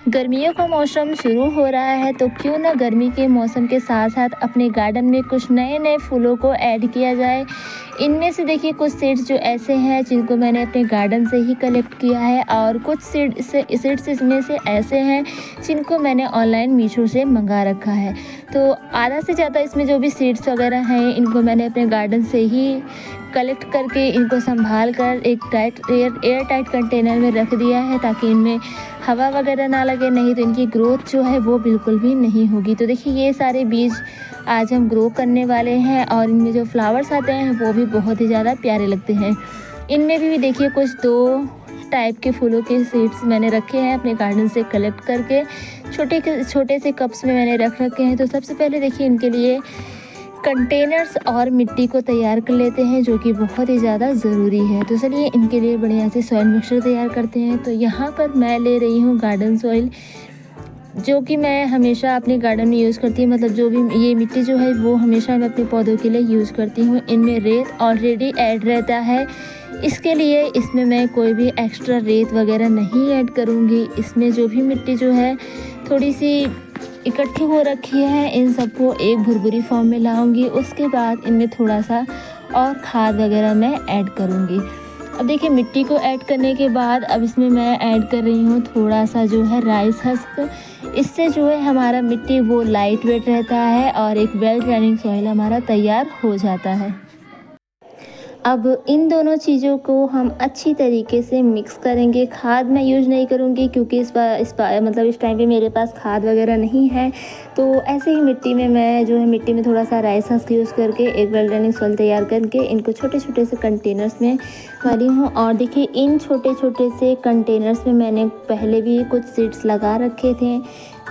गर्मियों का मौसम शुरू हो रहा है तो क्यों ना गर्मी के मौसम के साथ साथ अपने गार्डन में कुछ नए नए फूलों को ऐड किया जाए। इनमें से देखिए कुछ सीड्स जो ऐसे हैं जिनको मैंने अपने गार्डन से ही कलेक्ट किया है और कुछ सीड्स इसमें से ऐसे हैं जिनको मैंने ऑनलाइन मीशो से मंगा रखा है। तो आधा से ज़्यादा इसमें जो भी सीड्स वगैरह हैं इनको मैंने अपने गार्डन से ही कलेक्ट करके इनको संभाल कर एक एयर टाइट कंटेनर में रख दिया है ताकि इनमें हवा वगैरह ना लगे, नहीं तो इनकी ग्रोथ जो है वो बिल्कुल भी नहीं होगी। तो देखिए ये सारे बीज आज हम ग्रो करने वाले हैं और इनमें जो फ्लावर्स आते हैं वो भी बहुत ही ज़्यादा प्यारे लगते हैं। इनमें भी देखिए कुछ 2 टाइप के फूलों के सीड्स मैंने रखे हैं अपने गार्डन से कलेक्ट करके, छोटे से कप्स में मैंने रख रखे हैं। तो सबसे पहले देखिए इनके लिए कंटेनर्स और मिट्टी को तैयार कर लेते हैं जो कि बहुत ही ज़्यादा ज़रूरी है। तो चलिए इनके लिए बढ़िया से सॉइल मिक्सचर तैयार करते हैं। तो यहाँ पर मैं ले रही हूँ गार्डन सॉइल, जो कि मैं हमेशा अपने गार्डन में यूज़ करती हूँ। मतलब जो भी ये मिट्टी जो है वो हमेशा मैं अपने पौधों के लिए यूज़ करती हूँ। इनमें रेत ऑलरेडी ऐड रहता है, इसके लिए इसमें मैं कोई भी एक्स्ट्रा रेत वगैरह नहीं ऐड करूँगी। इसमें जो भी मिट्टी जो है थोड़ी सी इकट्ठी हो रखी है, इन सबको एक भुरभुरी फॉर्म में लाऊंगी। उसके बाद इनमें थोड़ा सा और खाद वगैरह मैं ऐड करूँगी। अब देखिए मिट्टी को ऐड करने के बाद अब इसमें मैं ऐड कर रही हूँ थोड़ा सा जो है राइस हस्क। इससे जो है हमारा मिट्टी वो लाइट वेट रहता है और एक वेल ड्रेनिंग सॉइल हमारा तैयार हो जाता है। अब इन दोनों चीज़ों को हम अच्छी तरीके से मिक्स करेंगे। खाद मैं यूज़ नहीं करूँगी क्योंकि इस टाइम पे मेरे पास खाद वगैरह नहीं है। तो ऐसे ही मिट्टी में मैं जो है मिट्टी में थोड़ा सा राइस हस्क यूज़ करके एक वेल ड्रेनिंग सॉइल तैयार करके इनको छोटे छोटे से कंटेनर्स में डाली हूँ। और देखिए इन छोटे छोटे से कंटेनर्स में मैंने पहले भी कुछ सीड्स लगा रखे थे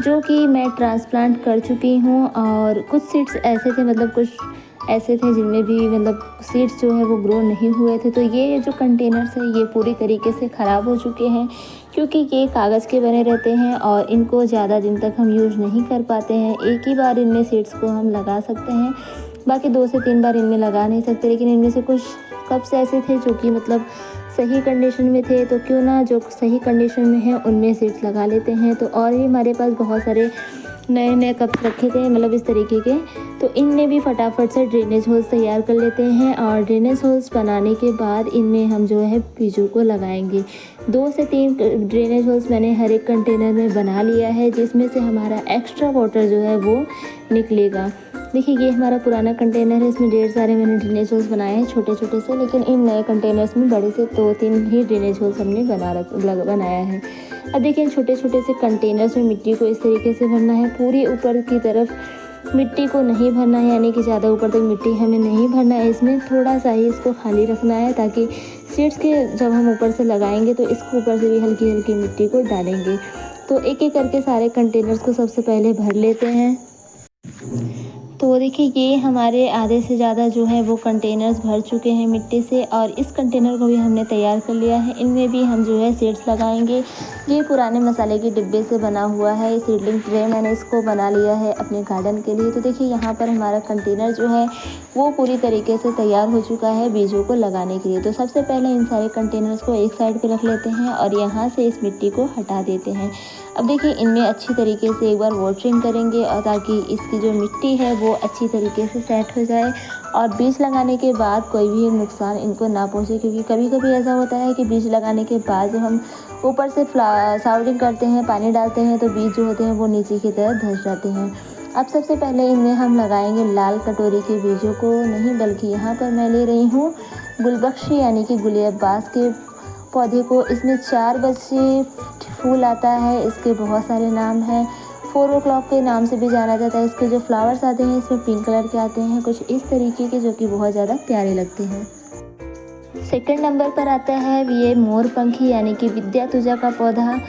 जो कि मैं ट्रांसप्लांट कर चुकी हूँ। और कुछ सीड्स ऐसे थे, मतलब कुछ ऐसे थे जिनमें भी सीड्स जो है वो ग्रो नहीं हुए थे। तो ये जो कंटेनर्स है ये पूरी तरीके से ख़राब हो चुके हैं क्योंकि ये कागज़ के बने रहते हैं और इनको ज़्यादा दिन तक हम यूज़ नहीं कर पाते हैं। एक ही बार इनमें सीड्स को हम लगा सकते हैं, बाकी 2 से 3 बार इनमें लगा नहीं सकते। लेकिन इनमें से कुछ कप्स ऐसे थे जो कि सही कंडीशन में थे, तो क्यों ना जो सही कंडीशन में है उनमें सीड्स लगा लेते हैं। तो और भी हमारे पास बहुत सारे नए नए कप्स रखे थे इस तरीके के, तो इनमें भी फटाफट से ड्रेनेज होल्स तैयार कर लेते हैं। और ड्रेनेज होल्स बनाने के बाद इनमें हम जो है बीजों को लगाएंगे। 2 से 3 ड्रेनेज होल्स मैंने हर एक कंटेनर में बना लिया है जिसमें से हमारा एक्स्ट्रा वाटर जो है वो निकलेगा। देखिए ये हमारा पुराना कंटेनर है, इसमें ढेर सारे मैंने ड्रेनेज होल्स बनाए हैं छोटे छोटे से, लेकिन इन नए कंटेनर्स में बड़े से 2-3 ही ड्रेनेज होल्स हमने बनाया है। अब देखिए छोटे छोटे से कंटेनर्स में मिट्टी को इस तरीके से भरना है, पूरी ऊपर की तरफ मिट्टी को नहीं भरना है, यानी कि ज़्यादा ऊपर तक मिट्टी हमें नहीं भरना है। इसमें थोड़ा सा ही इसको खाली रखना है ताकि सीड्स के जब हम ऊपर से लगाएंगे तो इसको ऊपर से भी हल्की हल्की मिट्टी को डालेंगे। तो एक एक करके सारे कंटेनर्स को सबसे पहले भर लेते हैं। तो देखिए ये हमारे आधे से ज़्यादा जो है वो कंटेनर्स भर चुके हैं मिट्टी से, और इस कंटेनर को भी हमने तैयार कर लिया है। इनमें भी हम जो है सीड्स लगाएंगे। ये पुराने मसाले के डिब्बे से बना हुआ है सीडलिंग ट्रे, मैंने इसको बना लिया है अपने गार्डन के लिए। तो देखिए यहाँ पर हमारा कंटेनर जो है वो पूरी तरीके से तैयार हो चुका है बीजों को लगाने के लिए। तो सबसे पहले इन सारे कंटेनर्स को एक साइड पर रख लेते हैं और यहाँ से इस मिट्टी को हटा देते हैं। अब देखिए इनमें अच्छी तरीके से एक बार वाटरिंग करेंगे और ताकि इसकी जो मिट्टी है वो अच्छी तरीके से सेट हो जाए और बीज लगाने के बाद कोई भी नुकसान इनको ना पहुंचे। क्योंकि कभी कभी ऐसा होता है कि बीज लगाने के बाद जब हम ऊपर से सावरिंग करते हैं, पानी डालते हैं, तो बीज जो होते हैं वो नीचे की तरफ धंस जाते हैं। अब सबसे पहले इनमें हम लगाएंगे लाल कटोरी के बीजों को नहीं, बल्कि यहाँ पर मैं ले रही हूँ गुलबख्शी यानी कि गुलियाबास के पौधे को। इसमें 4 बजे फूल आता है, इसके बहुत सारे नाम हैं। 4 o'clock के नाम से भी जाना जाता है। इसके जो फ्लावर्स आते हैं इसमें पिंक कलर के आते हैं, कुछ इस तरीके के, जो कि बहुत ज़्यादा प्यारे लगते हैं। सेकंड नंबर पर आता है ये मोरपंखी यानी कि विद्या तुजा का पौधा,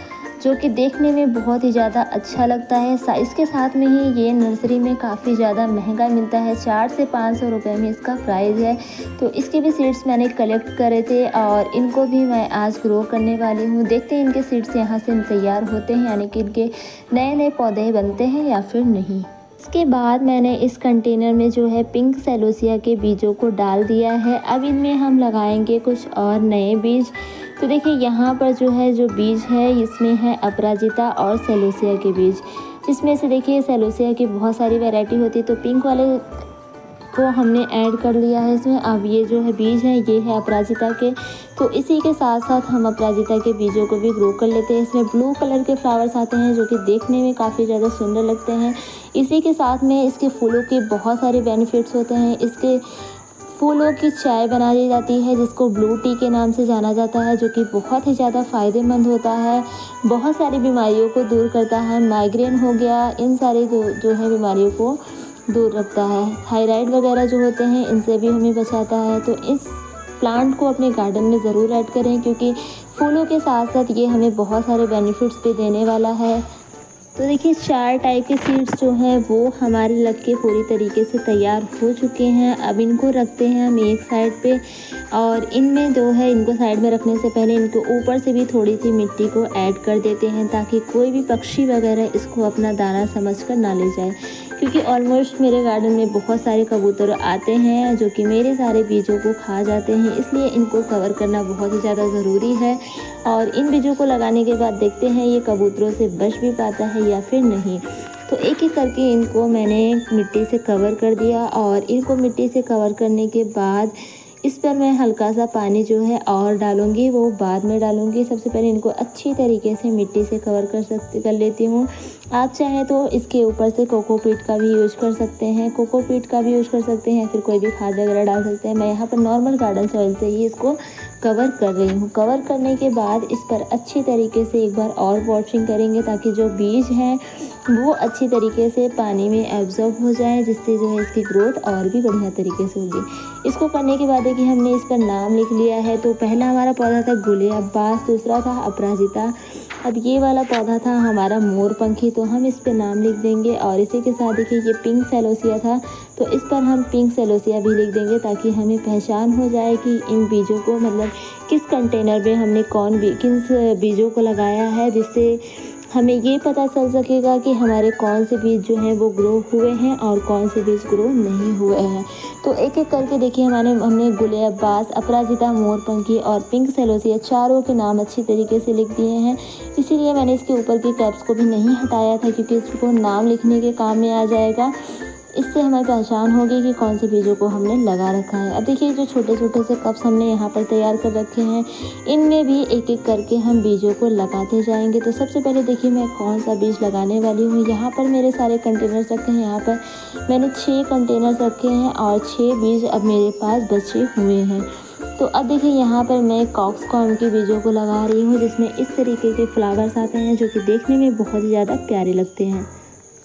जो कि देखने में बहुत ही ज़्यादा अच्छा लगता है। साइज़ के साथ में ही ये नर्सरी में काफ़ी ज़्यादा महंगा मिलता है, 400 से 500 रुपये में इसका प्राइस है। तो इसके भी सीड्स मैंने कलेक्ट करे थे और इनको भी मैं आज ग्रो करने वाली हूँ। देखते हैं इनके सीड्स यहाँ से तैयार होते हैं, यानी कि इनके नए नए पौधे बनते हैं या फिर नहीं। इसके बाद मैंने इस कंटेनर में जो है पिंक सेलोसिया के बीजों को डाल दिया है। अब इनमें हम लगाएंगे कुछ और नए बीज। तो देखिए यहाँ पर जो है जो बीज है इसमें है अपराजिता और सेलोसिया के बीज, जिसमें से देखिए सेलोसिया की बहुत सारी वैरायटी होती है, तो पिंक वाले को हमने ऐड कर लिया है इसमें। अब ये जो है बीज है ये है अपराजिता के, तो इसी के साथ साथ हम अपराजिता के बीजों को भी ग्रो कर लेते हैं। इसमें ब्लू कलर के फ्लावर्स आते हैं जो कि देखने में काफ़ी ज़्यादा सुंदर लगते हैं। इसी के साथ में इसके फूलों के बहुत सारे बेनिफिट्स होते हैं। इसके फूलों की चाय बनाई जाती है जिसको ब्लू टी के नाम से जाना जाता है, जो कि बहुत ही ज़्यादा फ़ायदेमंद होता है, बहुत सारी बीमारियों को दूर करता है। माइग्रेन हो गया, इन सारी जो है बीमारियों को दूर रखता है। थायराइड वगैरह जो होते हैं इनसे भी हमें बचाता है। तो इस प्लांट को अपने गार्डन में ज़रूर ऐड करें, क्योंकि फूलों के साथ साथ ये हमें बहुत सारे बेनिफिट्स भी देने वाला है। तो देखिए 4 टाइप के सीड्स जो हैं वो हमारे लग के पूरी तरीके से तैयार हो चुके हैं। अब इनको रखते हैं हम एक साइड पे, और इनमें जो है इनको साइड में रखने से पहले इनको ऊपर से भी थोड़ी सी मिट्टी को ऐड कर देते हैं, ताकि कोई भी पक्षी वगैरह इसको अपना दाना समझकर ना ले जाए। क्योंकि ऑलमोस्ट मेरे गार्डन में बहुत सारे कबूतर आते हैं जो कि मेरे सारे बीजों को खा जाते हैं, इसलिए इनको कवर करना बहुत ही ज़्यादा ज़रूरी है। और इन बीजों को लगाने के बाद देखते हैं ये कबूतरों से बच भी पाता है या फिर नहीं। तो एक एक करके इनको मैंने मिट्टी से कवर कर दिया, और इनको मिट्टी से कवर करने के बाद इस पर मैं हल्का सा पानी जो है और डालूँगी, वो बाद में डालूँगी। सबसे पहले इनको अच्छी तरीके से मिट्टी से कवर कर लेती हूँ। आप चाहें तो इसके ऊपर से कोकोपीट का भी यूज़ कर सकते हैं, कोकोपीट का भी यूज़ कर सकते हैं, या फिर कोई भी खाद वगैरह डाल सकते हैं। मैं यहाँ पर नॉर्मल गार्डन सॉइल से ही इसको कवर कर रही हूँ। कवर करने के बाद इस पर अच्छी तरीके से एक बार और वॉशिंग करेंगे, ताकि जो बीज हैं वो अच्छी तरीके से पानी में एब्जॉर्ब हो जाए, जिससे जो है इसकी ग्रोथ और भी बढ़िया तरीके से होगी। इसको करने के बाद देखिए हमने इस पर नाम लिख लिया है। तो पहला हमारा पौधा था गुलियाबास, दूसरा था अपराजिता, अब ये वाला पौधा था हमारा मोरपंखी, तो हम इस पर नाम लिख देंगे। और इसी के साथ देखिए ये पिंक सेलोसिया था, तो इस पर हम पिंक सेलोसिया भी लिख देंगे, ताकि हमें पहचान हो जाए कि इन बीजों को मतलब किस कंटेनर में हमने किस बीजों को लगाया है, जिससे हमें ये पता चल सकेगा कि हमारे कौन से बीज जो हैं वो ग्रो हुए हैं और कौन से बीज ग्रो नहीं हुए हैं। तो एक एक करके देखिए हमने गुलियाबास, अपराजिता, मोरपंखी और पिंक सेलोसिया चारों के नाम अच्छी तरीके से लिख दिए हैं। इसीलिए मैंने इसके ऊपर की कैप्स को भी नहीं हटाया था, क्योंकि इसको नाम लिखने के काम में आ जाएगा। इससे हमें पहचान होगी कि कौन से बीजों को हमने लगा रखा है। अब देखिए जो छोटे छोटे से कप्स हमने यहाँ पर तैयार कर रखे हैं, इनमें भी एक एक करके हम बीजों को लगाते जाएंगे। तो सबसे पहले देखिए मैं कौन सा बीज लगाने वाली हूँ। यहाँ पर मेरे सारे कंटेनर्स रखे हैं, यहाँ पर मैंने 6 कंटेनर्स रखे हैं और 6 बीज अब मेरे पास बचे हुए हैं। तो अब देखिए यहाँ पर मैं कॉक्सकॉर्न के बीजों को लगा रही हूँ, जिसमें इस तरीके के फ्लावर्स आते हैं जो कि देखने में बहुत ही ज़्यादा प्यारे लगते हैं।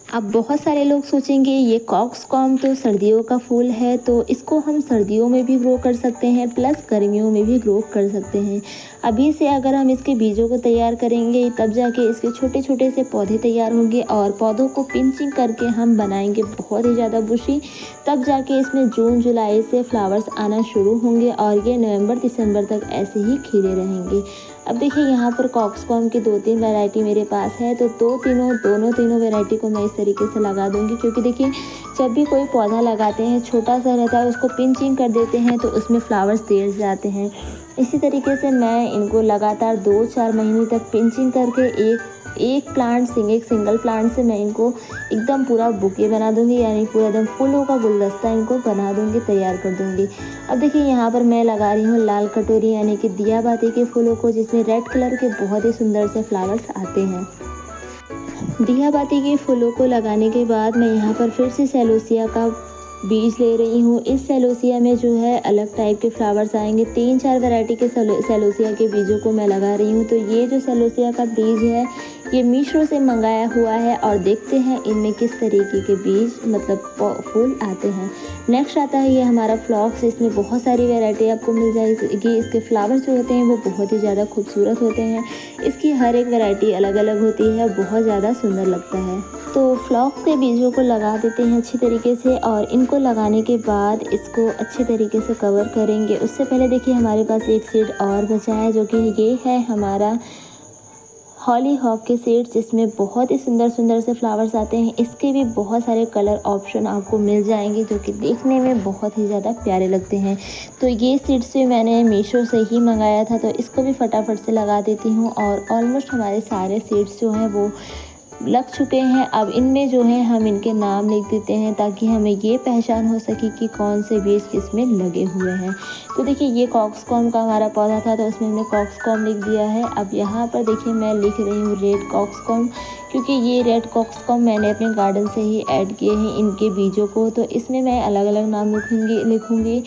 अब बहुत सारे लोग सोचेंगे ये कॉक्सकॉर्न तो सर्दियों का फूल है, तो इसको हम सर्दियों में भी ग्रो कर सकते हैं प्लस गर्मियों में भी ग्रो कर सकते हैं। अभी से अगर हम इसके बीजों को तैयार करेंगे तब जाके इसके छोटे छोटे से पौधे तैयार होंगे, और पौधों को पिंचिंग करके हम बनाएंगे बहुत ही ज़्यादा बुशी, तब जाके इसमें जून जुलाई से फ्लावर्स आना शुरू होंगे, और ये नवंबर दिसंबर तक ऐसे ही खिले रहेंगे। अब देखिए यहाँ पर कॉक्सकॉर्न की 2-3 वैरायटी मेरे पास है, तो दोनों तीनों वैरायटी को मैं इस तरीके से लगा दूँगी। क्योंकि देखिए जब भी कोई पौधा लगाते हैं छोटा सा रहता है, उसको पिंचिंग कर देते हैं तो उसमें फ्लावर्स देर से आते हैं। इसी तरीके से मैं इनको लगातार 2-4 महीने तक पिंचिंग करके एक सिंगल प्लांट से मैं इनको एकदम पूरा बुके बना दूंगी, यानी पूरा एकदम फूलों का गुलदस्ता इनको बना दूंगी, तैयार कर दूंगी। अब देखिए यहाँ पर मैं लगा रही हूँ लाल कटोरी यानी कि दिया बाती के फूलों को, जिसमें रेड कलर के बहुत ही सुंदर से फ्लावर्स आते हैं। दिया बाती के फूलों को लगाने के बाद मैं यहाँ पर फिर से सेलोसिया का बीज ले रही हूँ। इस सेलोसिया में जो है अलग टाइप के फ्लावर्स आएंगे। 3-4 वैरायटी के सेलोसिया के बीजों को मैं लगा रही हूँ। तो ये जो सेलोसिया का बीज है ये मीशो से मंगाया हुआ है, और देखते हैं इनमें किस तरीके के बीज मतलब फूल आते हैं। नेक्स्ट आता है ये हमारा फ्लॉक्स। इसमें बहुत सारी वैरायटी आपको मिल जाएगी। इसके फ्लावर्स जो होते हैं वो बहुत ही ज़्यादा खूबसूरत होते हैं। इसकी हर एक वैरायटी अलग अलग होती है, बहुत ज़्यादा सुंदर लगता है। तो फ्लॉक्स के बीजों को लगा देते हैं अच्छी तरीके से, और इनको लगाने के बाद इसको अच्छे तरीके से कवर करेंगे। उससे पहले देखिए हमारे पास एक सीड और बचा है, जो कि ये है हमारा हॉली हॉक के सीड्स, जिसमें बहुत ही सुंदर सुंदर से फ्लावर्स आते हैं। इसके भी बहुत सारे कलर ऑप्शन आपको मिल जाएंगे जो कि देखने में बहुत ही ज़्यादा प्यारे लगते हैं। तो ये सीड्स भी मैंने मीशो से ही मंगाया था, तो इसको भी फटाफट से लगा देती हूँ। और ऑलमोस्ट हमारे सारे सीड्स जो हैं वो लग चुके हैं। अब इनमें जो है हम इनके नाम लिख देते हैं ताकि हमें ये पहचान हो सके कि कौन से बीज किस में लगे हुए हैं। तो देखिए ये कॉक्सकॉम का हमारा पौधा था, तो उसमें हमने कॉक्सकॉम लिख दिया है। अब यहाँ पर देखिए मैं लिख रही हूँ रेड कॉक्सकॉम, क्योंकि ये रेड कॉक्सकॉम मैंने अपने गार्डन से ही ऐड किए हैं इनके बीजों को। तो इसमें मैं अलग अलग नाम लिखूँगी।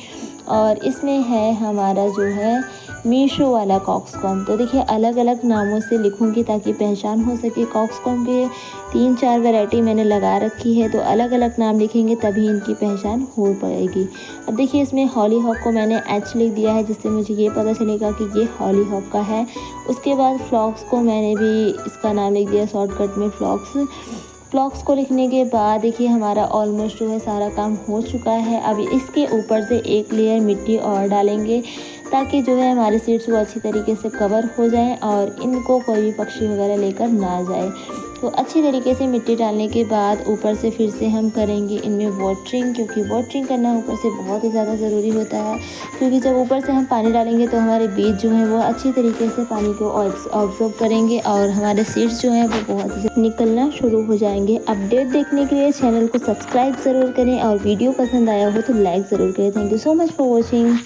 और इसमें है हमारा जो है मीशो वाला कॉक्सकॉम। तो देखिए अलग अलग नामों से लिखूंगी ताकि पहचान हो सके। कॉक्सकॉम के 3-4 वैरायटी मैंने लगा रखी है, तो अलग अलग नाम लिखेंगे तभी इनकी पहचान हो पाएगी। अब देखिए इसमें हॉली हॉक को मैंने एच लिख दिया है, जिससे मुझे ये पता चलेगा कि ये हॉली हॉक का है। उसके बाद फ्लॉक्स को मैंने भी इसका नाम लिख दिया शॉर्टकट में फ्लॉक्स को लिखने के बाद देखिए हमारा ऑलमोस्ट जो है सारा काम हो चुका है। अब इसके ऊपर से एक लेयर मिट्टी और डालेंगे ताकि जो है हमारे सीड्स वो अच्छी तरीके से कवर हो जाएं और इनको कोई भी पक्षी वगैरह लेकर ना जाए। तो अच्छी तरीके से मिट्टी डालने के बाद ऊपर से फिर से हम करेंगे इनमें वाटरिंग, क्योंकि वाटरिंग करना ऊपर से बहुत ही ज़्यादा ज़रूरी होता है। क्योंकि जब ऊपर से हम पानी डालेंगे तो हमारे बीज जो हैं वो अच्छी तरीके से पानी को ऑब्जर्व करेंगे और हमारे सीड्स जो हैं वो बहुत ही निकलना शुरू हो जाएंगे। अपडेट देखने के लिए चैनल को सब्सक्राइब ज़रूर करें और वीडियो पसंद आया हो तो लाइक ज़रूर करें। Thank you so much for watching.